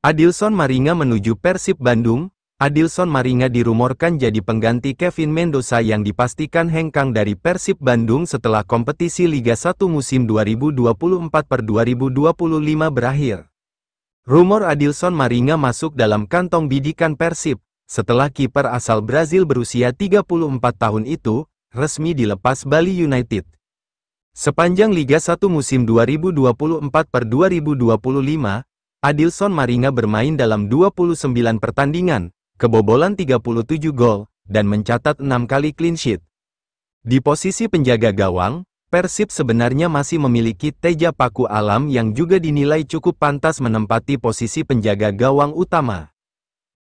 Adilson Maringa menuju Persib Bandung. Adilson Maringa dirumorkan jadi pengganti Kevin Mendoza yang dipastikan hengkang dari Persib Bandung setelah kompetisi Liga 1 musim 2024-2025 berakhir. Rumor Adilson Maringa masuk dalam kantong bidikan Persib, setelah kiper asal Brazil berusia 34 tahun itu, resmi dilepas Bali United. Sepanjang Liga 1 musim 2024-2025, Adilson Maringa bermain dalam 29 pertandingan, kebobolan 37 gol, dan mencatat 6 kali clean sheet. Di posisi penjaga gawang, Persib sebenarnya masih memiliki Teja Paku Alam yang juga dinilai cukup pantas menempati posisi penjaga gawang utama.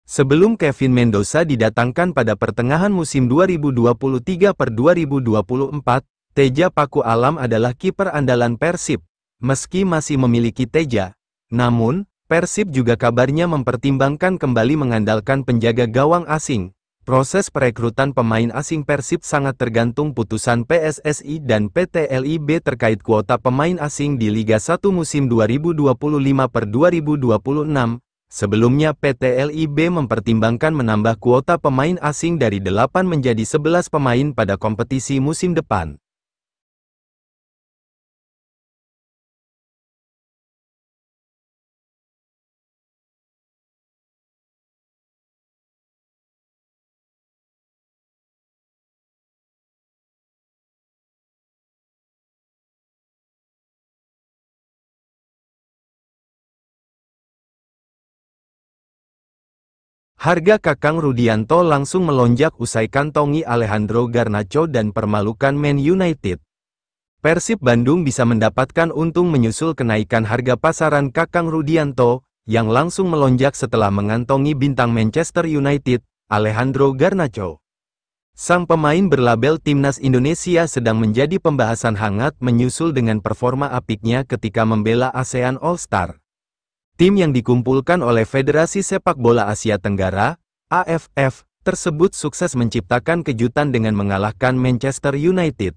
Sebelum Kevin Mendoza didatangkan pada pertengahan musim 2023-2024, Teja Paku Alam adalah kiper andalan Persib. Meski masih memiliki Teja, namun, Persib juga kabarnya mempertimbangkan kembali mengandalkan penjaga gawang asing. Proses perekrutan pemain asing Persib sangat tergantung putusan PSSI dan PT LIB terkait kuota pemain asing di Liga 1 musim 2025-2026. Sebelumnya PT LIB mempertimbangkan menambah kuota pemain asing dari 8 menjadi 11 pemain pada kompetisi musim depan. Harga Kakang Rudianto langsung melonjak usai kantongi Alejandro Garnacho dan permalukan Man United. Persib Bandung bisa mendapatkan untung menyusul kenaikan harga pasaran Kakang Rudianto, yang langsung melonjak setelah mengantongi bintang Manchester United, Alejandro Garnacho. Sang pemain berlabel Timnas Indonesia sedang menjadi pembahasan hangat menyusul dengan performa apiknya ketika membela ASEAN All-Star. Tim yang dikumpulkan oleh Federasi Sepak Bola Asia Tenggara, AFF, tersebut sukses menciptakan kejutan dengan mengalahkan Manchester United.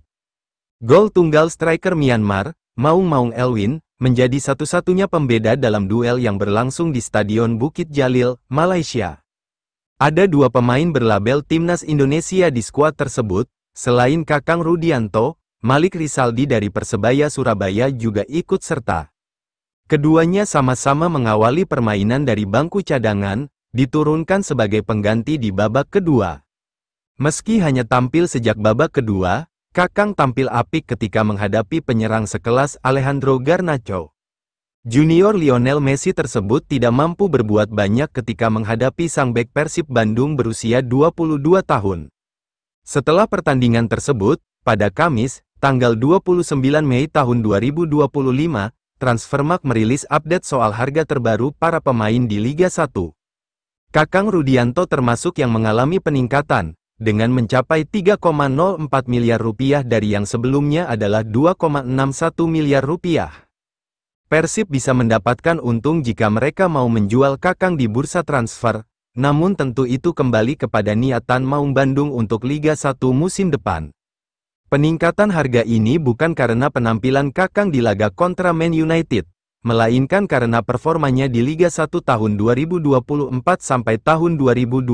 Gol tunggal striker Myanmar, Maung Maung Elwin, menjadi satu-satunya pembeda dalam duel yang berlangsung di Stadion Bukit Jalil, Malaysia. Ada 2 pemain berlabel Timnas Indonesia di skuad tersebut, selain Kakang Rudianto, Malik Rizaldi dari Persebaya Surabaya juga ikut serta. Keduanya sama-sama mengawali permainan dari bangku cadangan, diturunkan sebagai pengganti di babak kedua. Meski hanya tampil sejak babak kedua, Kakang tampil apik ketika menghadapi penyerang sekelas Alejandro Garnacho. Junior Lionel Messi tersebut tidak mampu berbuat banyak ketika menghadapi sang bek Persib Bandung berusia 22 tahun. Setelah pertandingan tersebut, pada Kamis, tanggal 29 Mei tahun 2025, Transfermarkt merilis update soal harga terbaru para pemain di Liga 1. Kakang Rudianto termasuk yang mengalami peningkatan, dengan mencapai 3,04 miliar rupiah dari yang sebelumnya adalah 2,61 miliar rupiah. Persib bisa mendapatkan untung jika mereka mau menjual Kakang di bursa transfer, namun tentu itu kembali kepada niatan Maung Bandung untuk Liga 1 musim depan. Peningkatan harga ini bukan karena penampilan Kakang di laga kontra Man United, melainkan karena performanya di Liga 1 tahun 2024 sampai tahun 2025.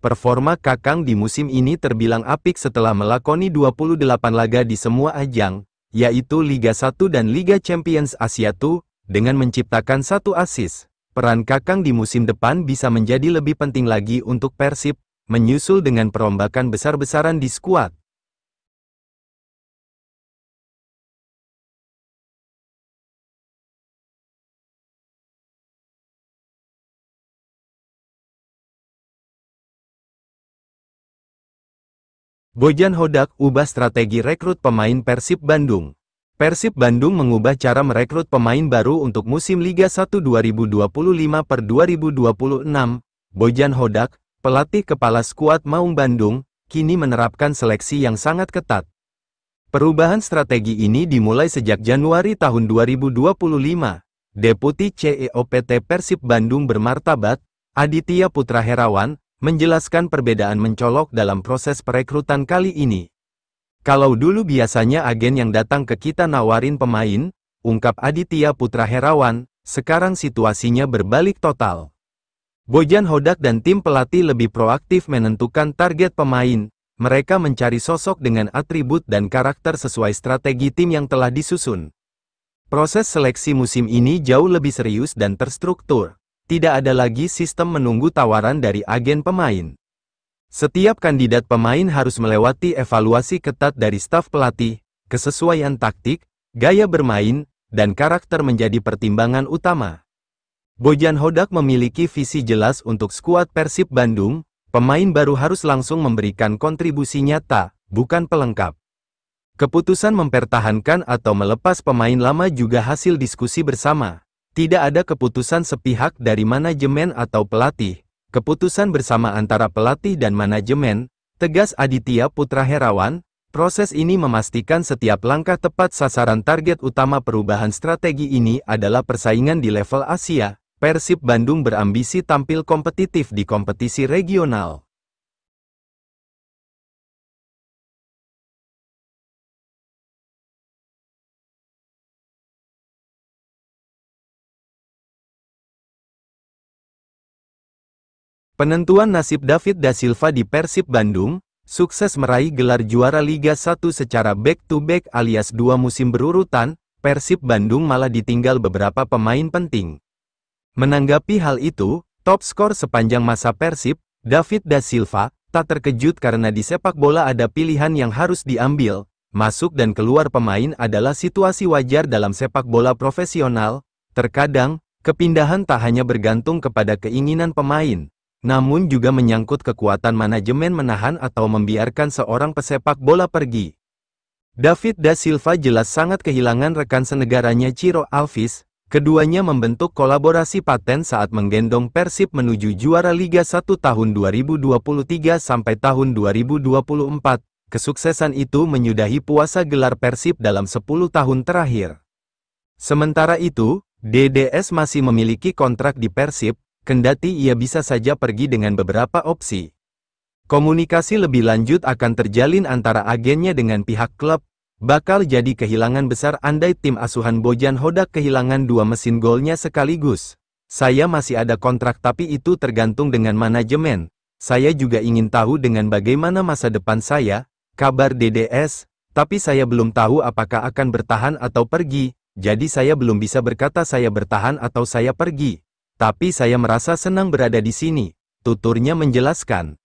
Performa Kakang di musim ini terbilang apik setelah melakoni 28 laga di semua ajang, yaitu Liga 1 dan Liga Champions Asia 2, dengan menciptakan 1 assist. Peran Kakang di musim depan bisa menjadi lebih penting lagi untuk Persib, menyusul dengan perombakan besar-besaran di skuad. Bojan Hodak ubah strategi rekrut pemain Persib Bandung. Persib Bandung mengubah cara merekrut pemain baru untuk musim Liga 1 2025-2026. Bojan Hodak, pelatih kepala skuad Maung Bandung, kini menerapkan seleksi yang sangat ketat. Perubahan strategi ini dimulai sejak Januari tahun 2025. Deputi CEO PT Persib Bandung bermartabat, Aditya Putra Herawan, menjelaskan perbedaan mencolok dalam proses perekrutan kali ini. Kalau dulu biasanya agen yang datang ke kita nawarin pemain, ungkap Aditya Putra Herawan, sekarang situasinya berbalik total. Bojan Hodak dan tim pelatih lebih proaktif menentukan target pemain. Mereka mencari sosok dengan atribut dan karakter sesuai strategi tim yang telah disusun. Proses seleksi musim ini jauh lebih serius dan terstruktur. Tidak ada lagi sistem menunggu tawaran dari agen pemain. Setiap kandidat pemain harus melewati evaluasi ketat dari staf pelatih, kesesuaian taktik, gaya bermain, dan karakter menjadi pertimbangan utama. Bojan Hodak memiliki visi jelas untuk skuad Persib Bandung. Pemain baru harus langsung memberikan kontribusi nyata, bukan pelengkap. Keputusan mempertahankan atau melepas pemain lama juga hasil diskusi bersama. Tidak ada keputusan sepihak dari manajemen atau pelatih. Keputusan bersama antara pelatih dan manajemen, tegas Aditya Putra Herawan. Proses ini memastikan setiap langkah tepat sasaran. Target utama perubahan strategi ini adalah persaingan di level Asia. Persib Bandung berambisi tampil kompetitif di kompetisi regional. Penentuan nasib David da Silva di Persib Bandung, sukses meraih gelar juara Liga 1 secara back-to-back alias 2 musim berurutan, Persib Bandung malah ditinggal beberapa pemain penting. Menanggapi hal itu, top skor sepanjang masa Persib, David da Silva, tak terkejut karena di sepak bola ada pilihan yang harus diambil. Masuk dan keluar pemain adalah situasi wajar dalam sepak bola profesional. Terkadang, kepindahan tak hanya bergantung kepada keinginan pemain, namun juga menyangkut kekuatan manajemen menahan atau membiarkan seorang pesepak bola pergi. David da Silva jelas sangat kehilangan rekan senegaranya Ciro Alves. Keduanya membentuk kolaborasi paten saat menggendong Persib menuju juara Liga 1 tahun 2023 sampai tahun 2024. Kesuksesan itu menyudahi puasa gelar Persib dalam 10 tahun terakhir. Sementara itu, DDS masih memiliki kontrak di Persib, kendati ia bisa saja pergi dengan beberapa opsi. Komunikasi lebih lanjut akan terjalin antara agennya dengan pihak klub. Bakal jadi kehilangan besar andai tim asuhan Bojan Hodak kehilangan 2 mesin golnya sekaligus. Saya masih ada kontrak tapi itu tergantung dengan manajemen. Saya juga ingin tahu dengan bagaimana masa depan saya, kabar DDS, tapi saya belum tahu apakah akan bertahan atau pergi, jadi saya belum bisa berkata saya bertahan atau saya pergi. Tapi saya merasa senang berada di sini, tuturnya menjelaskan.